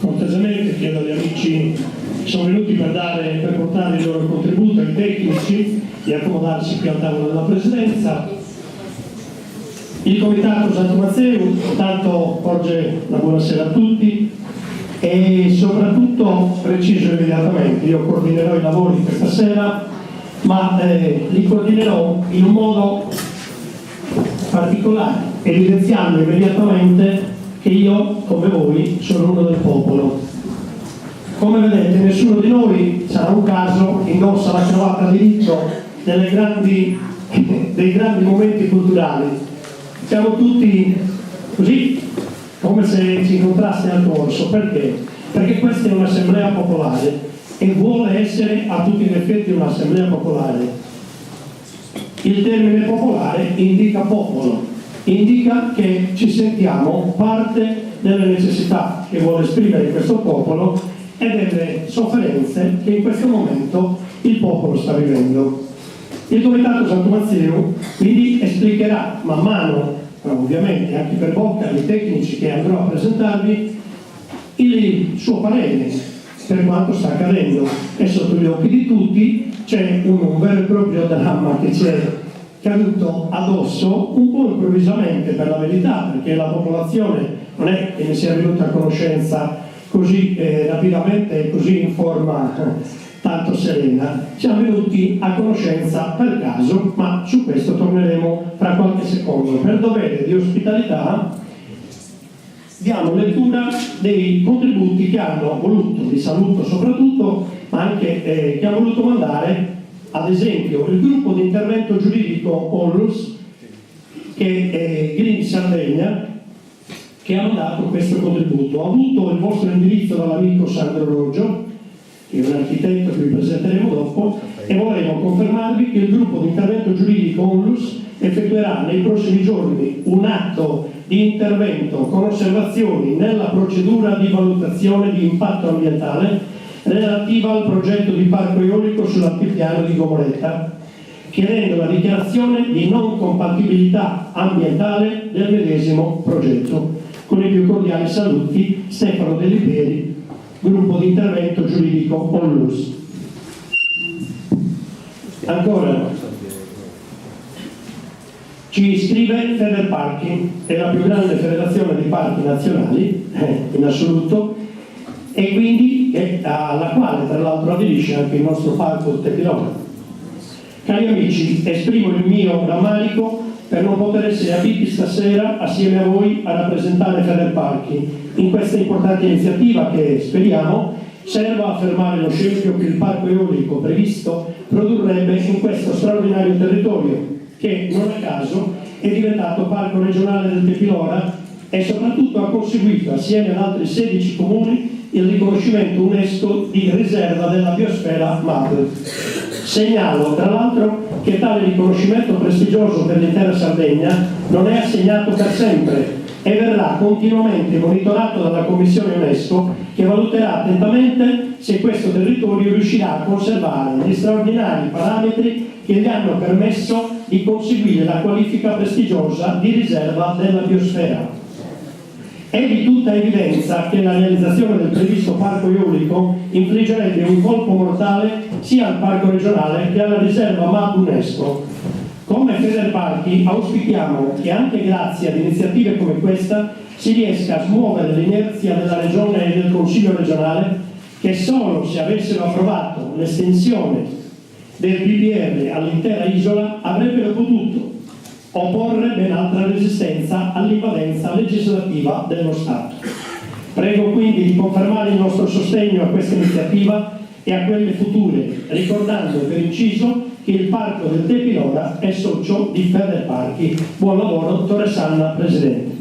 cortesemente chiedo agli amici che sono venuti per portare il loro contributo, ai tecnici, di accomodarsi qui al tavolo della Presidenza. Il Comitato Santo Mazzeo intanto porge la buonasera a tutti e soprattutto preciso immediatamente, io coordinerò i lavori questa sera, ma li coordinerò in un modo particolare, evidenziando immediatamente che io, come voi, sono uno del popolo. Come vedete, nessuno di noi, sarà un caso, indossa la cravatta di riccio dei grandi momenti culturali. Siamo tutti così, come se ci incontrasse al corso. Perché? Perché questa è un'assemblea popolare e vuole essere a tutti gli effetti un'assemblea popolare. Il termine popolare indica popolo, indica che ci sentiamo parte delle necessità che vuole esprimere questo popolo e delle sofferenze che in questo momento il popolo sta vivendo. Il Comitato Santo Mazzeo quindi esplicherà man mano, ovviamente anche per bocca dei tecnici che andrò a presentarvi, il suo parere per quanto sta accadendo. E sotto gli occhi di tutti c'è un vero e proprio dramma che ci è caduto addosso un po' improvvisamente, per la verità, perché la popolazione non è che ne sia venuta a conoscenza così rapidamente e così in forma tanto serena. Siamo venuti a conoscenza per caso, ma su questo torneremo fra qualche secondo. Per dovere di ospitalità diamo lettura dei contributi che hanno voluto, vi saluto soprattutto, ma anche che hanno voluto mandare, ad esempio, il gruppo di intervento giuridico ONLUS, che è Green Sardegna, che ha mandato questo contributo. Ha avuto il vostro indirizzo dall'amico Sandro Roggio, che è un architetto che vi presenteremo dopo, e vorremmo confermarvi che il gruppo di intervento giuridico ONLUS effettuerà nei prossimi giorni un atto di intervento con osservazioni nella procedura di valutazione di impatto ambientale relativa al progetto di parco eolico sull'altipiano di Gomoretta, chiedendo la dichiarazione di non compatibilità ambientale del medesimo progetto. Con i più cordiali saluti, Stefano De Liberi, gruppo di intervento giuridico ONLUS. Ancora, ci scrive Federparchi, è la più grande federazione di parchi nazionali in assoluto, e quindi alla quale tra l'altro aderisce anche il nostro parco Tepilone. Cari amici, esprimo il mio rammarico per non poter essere a Pitti stasera assieme a voi a rappresentare Federparchi in questa importante iniziativa che speriamo serva a affermare lo scempio che il parco eolico previsto produrrebbe in questo straordinario territorio che non a caso è diventato parco regionale del Tepilora e soprattutto ha conseguito assieme ad altri 16 comuni il riconoscimento UNESCO di riserva della biosfera MAB. Segnalo tra l'altro che tale riconoscimento prestigioso per l'intera Sardegna non è assegnato per sempre e verrà continuamente monitorato dalla Commissione UNESCO, che valuterà attentamente se questo territorio riuscirà a conservare gli straordinari parametri che gli hanno permesso di conseguire la qualifica prestigiosa di riserva della biosfera. È di tutta evidenza che la realizzazione del previsto parco eolico infliggerebbe un colpo mortale sia al parco regionale che alla riserva MAB UNESCO. Come Federparchi auspichiamo che anche grazie ad iniziative come questa si riesca a smuovere l'inerzia della Regione e del Consiglio regionale, che solo se avessero approvato l'estensione del PPR all'intera isola avrebbero potuto opporre ben altra resistenza all'invadenza legislativa dello Stato. Prego quindi di confermare il nostro sostegno a questa iniziativa e a quelle future, ricordando per inciso che il Parco del Tepilora è socio di Federparchi. Buon lavoro, Torre Sanna, Presidente.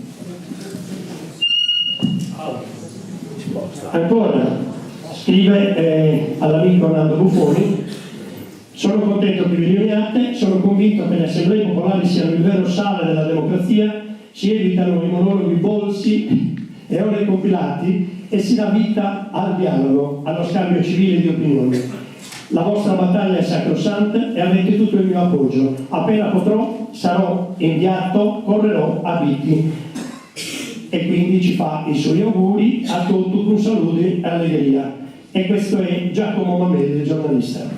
Ancora, scrive all'amico Nando Buffoni: sono contento che vi riuniate, sono convinto che le assemblee popolari siano il vero sale della democrazia, si evitano i monologhi bolsi e ore compilati e si dà vita al dialogo, allo scambio civile di opinioni. La vostra battaglia è sacrosanta e avete tutto il mio appoggio. Appena potrò sarò inviato, correrò a Pitti. e quindi ci fa i suoi auguri a tutti, un saluto e allegria. E questo è Giacomo Mameli, giornalista.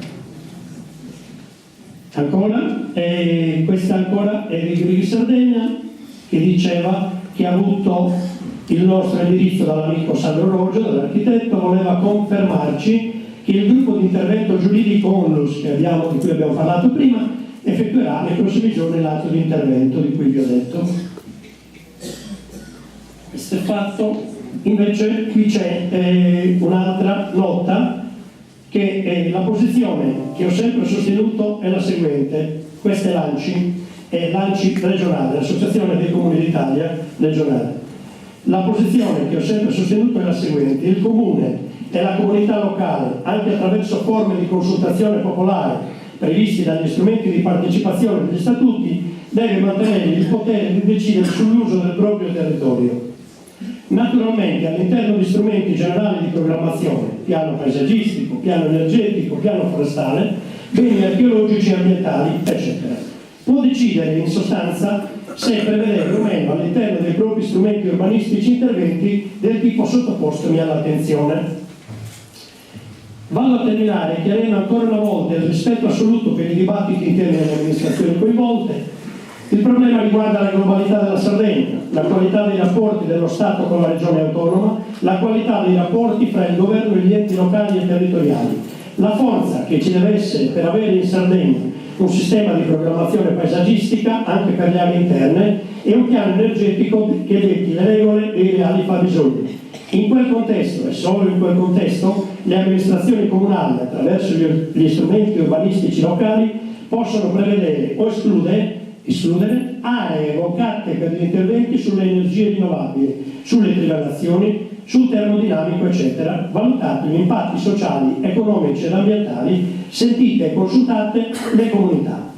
Ancora, questa ancora è di Sardegna, che diceva che ha avuto il nostro indirizzo dall'amico Sandro Roggio, dall'architetto, voleva confermarci che il gruppo di intervento giuridico ONLUS di cui abbiamo parlato prima effettuerà nei prossimi giorni l'atto di intervento di cui vi ho detto. Questo è fatto. Invece qui c'è un'altra nota, che la posizione che ho sempre sostenuto è la seguente. Questa è l'ANCI regionale, l'Associazione dei Comuni d'Italia regionale. La posizione che ho sempre sostenuto è la seguente: il Comune e la comunità locale, anche attraverso forme di consultazione popolare previsti dagli strumenti di partecipazione degli statuti, deve mantenere il potere di decidere sull'uso del proprio territorio. Naturalmente all'interno di strumenti generali di programmazione, piano paesaggistico, piano energetico, piano forestale, beni archeologici e ambientali, eccetera. Può decidere in sostanza se prevedere o meno all'interno dei propri strumenti urbanistici interventi del tipo sottopostomi all'attenzione. Vado a terminare chiarendo ancora una volta il rispetto assoluto per i dibattiti interni alle amministrazioni coinvolte. Il problema riguarda la globalità della Sardegna, la qualità dei rapporti dello Stato con la regione autonoma, la qualità dei rapporti fra il governo e gli enti locali e territoriali, la forza che ci deve essere per avere in Sardegna un sistema di programmazione paesaggistica anche per le aree interne e un piano energetico che detti le regole e i reali fabbisogni. In quel contesto, e solo in quel contesto, le amministrazioni comunali, attraverso gli strumenti urbanistici locali, possono prevedere o escludere aree evocate per gli interventi sulle energie rinnovabili, sulle trivellazioni, sul termodinamico, eccetera, valutati gli impatti sociali, economici ed ambientali, sentite e consultate le comunità.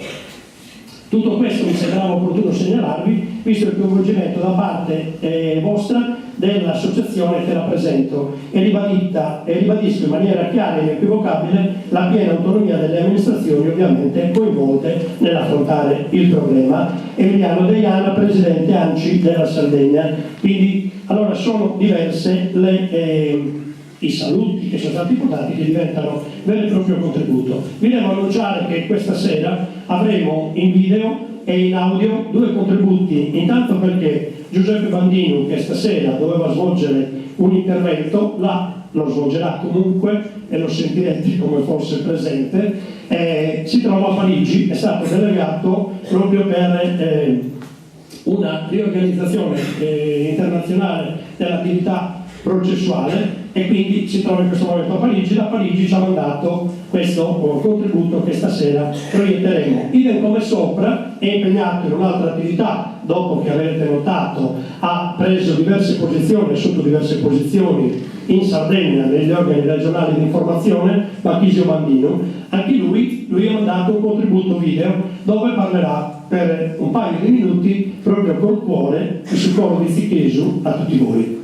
Tutto questo mi sembrava opportuno segnalarvi, visto il coinvolgimento da parte vostra dell'associazione che rappresento e ribadisco in maniera chiara e inequivocabile la piena autonomia delle amministrazioni ovviamente coinvolte nell'affrontare il problema. Emiliano Deiana, presidente ANCI della Sardegna. Quindi allora sono diverse i saluti che sono stati portati, che diventano vero e proprio contributo. Vi devo annunciare che questa sera avremo in video e in audio 2 contributi, intanto perché Giuseppe Bandino, che stasera doveva svolgere un intervento, lo svolgerà comunque e lo sentirete come fosse presente, si trova a Parigi, è stato delegato proprio per una riorganizzazione internazionale dell'attività processuale e quindi si trova in questo momento a Parigi. Da Parigi ci ha mandato questo contributo che stasera proietteremo. Idem come sopra, è impegnato in un'altra attività, dopo che avete notato ha preso diverse posizioni, sotto diverse posizioni in Sardegna negli organi regionali di informazione, Marchisio Bandino. Anche lui ha mandato un contributo video dove parlerà per un paio di minuti proprio col cuore e sul coro di Zichesu a tutti voi.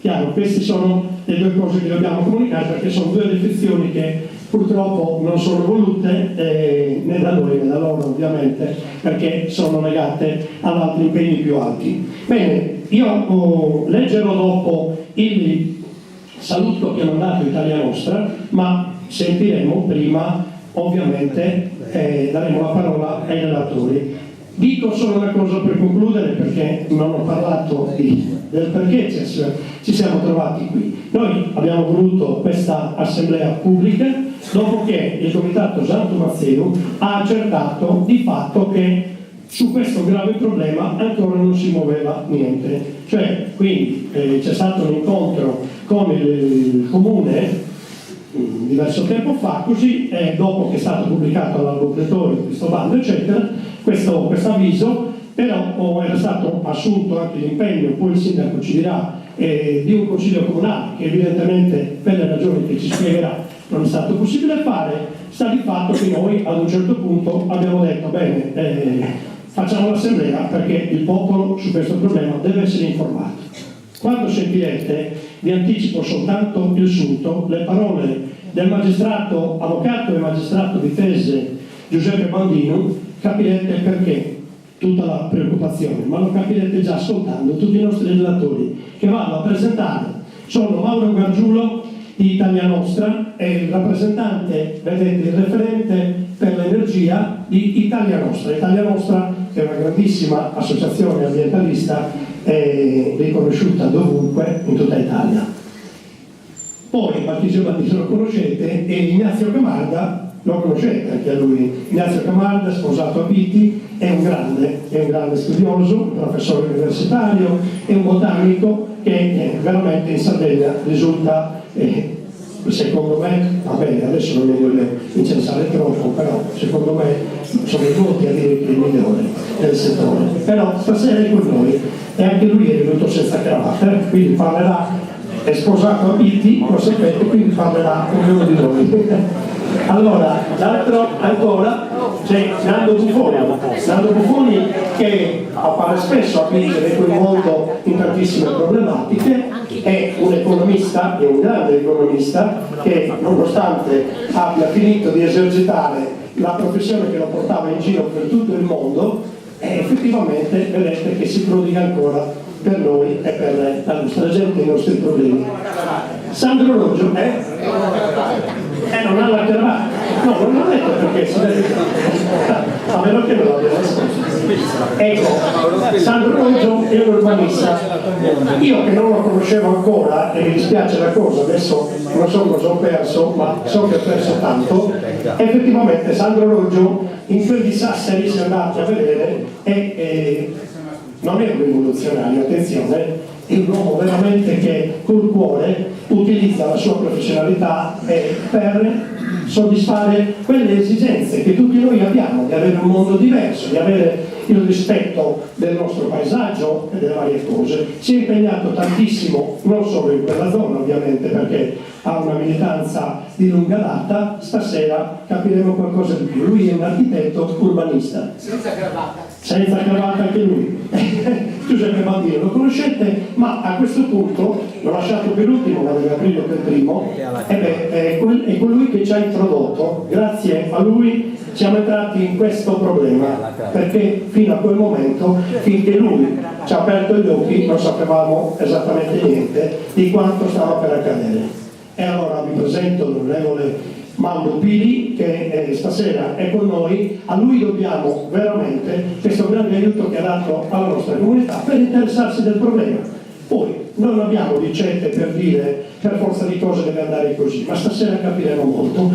Chiaro, queste sono le 2 cose che dobbiamo comunicare, perché sono 2 riflessioni che purtroppo non sono volute né da noi né da loro ovviamente, perché sono legate ad altri impegni più alti. Bene, io leggerò dopo il saluto che ha mandato Italia Nostra, ma sentiremo prima ovviamente, daremo la parola ai relatori. Dico solo una cosa per concludere, perché non ho parlato del perché ci siamo trovati qui. Noi abbiamo voluto questa assemblea pubblica dopo che il Comitato Santo Mazzeo ha accertato di fatto che su questo grave problema ancora non si muoveva niente. Cioè, quindi c'è stato un incontro con il Comune diverso tempo fa, così dopo che è stato pubblicato all'albo pretore questo bando eccetera, questo avviso, però era stato assunto anche l'impegno, poi il sindaco ci dirà, di un consiglio comunale che evidentemente per le ragioni che ci spiegherà non è stato possibile fare. Sta di fatto che noi ad un certo punto abbiamo detto bene, facciamo l'assemblea perché il popolo su questo problema deve essere informato. Quando sentirete, vi anticipo soltanto il sunto, le parole del magistrato, avvocato e magistrato difese Giuseppe Bandino, capirete perché tutta la preoccupazione, ma lo capirete già ascoltando tutti i nostri relatori che vado a presentare. Sono Mauro Gargiulo di Italia Nostra e il rappresentante, vedete, il referente per l'energia di Italia Nostra. Italia Nostra è una grandissima associazione ambientalista riconosciuta dovunque in tutta Italia. Poi Marchisio Bandito lo conoscete e Ignazio Camarda lo conoscete anche a lui. Ignazio Camarda, sposato a Pitti, è un grande studioso, un professore universitario, è un botanico che veramente in Sardegna risulta, secondo me, va bene, adesso non mi voglio incensare troppo, però secondo me sono i voti a dire che è il migliore del settore. Però stasera è con noi e anche lui è venuto senza cravatta, quindi parlerà, è sposato a Pitti, lo sapete, quindi parlerà con uno di noi. Allora, l'altro ancora c'è Nando Buffoni che appare spesso a essere coinvolto in tantissime problematiche, è un economista, è un grande economista che nonostante abbia finito di esercitare la professione che lo portava in giro per tutto il mondo, effettivamente vedete che si prodiga ancora per noi e per la nostra gente e i nostri problemi. Sandro Roggio, non ha la cravatta. No, non l'ho detto perché si deve... a meno che non l'abbia risposto. Ecco, Sandro Roggio è un urbanista. Io che non lo conoscevo ancora, e mi dispiace la cosa, adesso non so cosa ho perso, ma so che ho perso tanto. Effettivamente Sandro Roggio in quel di Sassari, se andate a vedere, non è un rivoluzionario, attenzione, è un uomo veramente che col cuore utilizza la sua professionalità per soddisfare quelle esigenze che tutti noi abbiamo, di avere un mondo diverso, di avere il rispetto del nostro paesaggio e delle varie cose. Si è impegnato tantissimo, non solo in quella zona ovviamente, perché ha una militanza di lunga data. Stasera capiremo qualcosa di più. Lui è un architetto urbanista. Senza cravatta. Senza cravatta anche lui. Giuseppe Bandino lo conoscete, ma a questo punto l'ho lasciato per ultimo, ma deve aprirlo per primo. È colui che ci ha introdotto. Grazie a lui siamo entrati in questo problema, perché fino a quel momento, finché lui ci ha aperto gli occhi, non sapevamo esattamente niente di quanto stava per accadere. E allora vi presento l'onorevole Mauro Pili che stasera è con noi. A lui dobbiamo veramente questo grande aiuto che ha dato alla nostra comunità per interessarsi del problema. Poi non abbiamo ricette per dire per forza di cose deve andare così, ma stasera capiremo molto.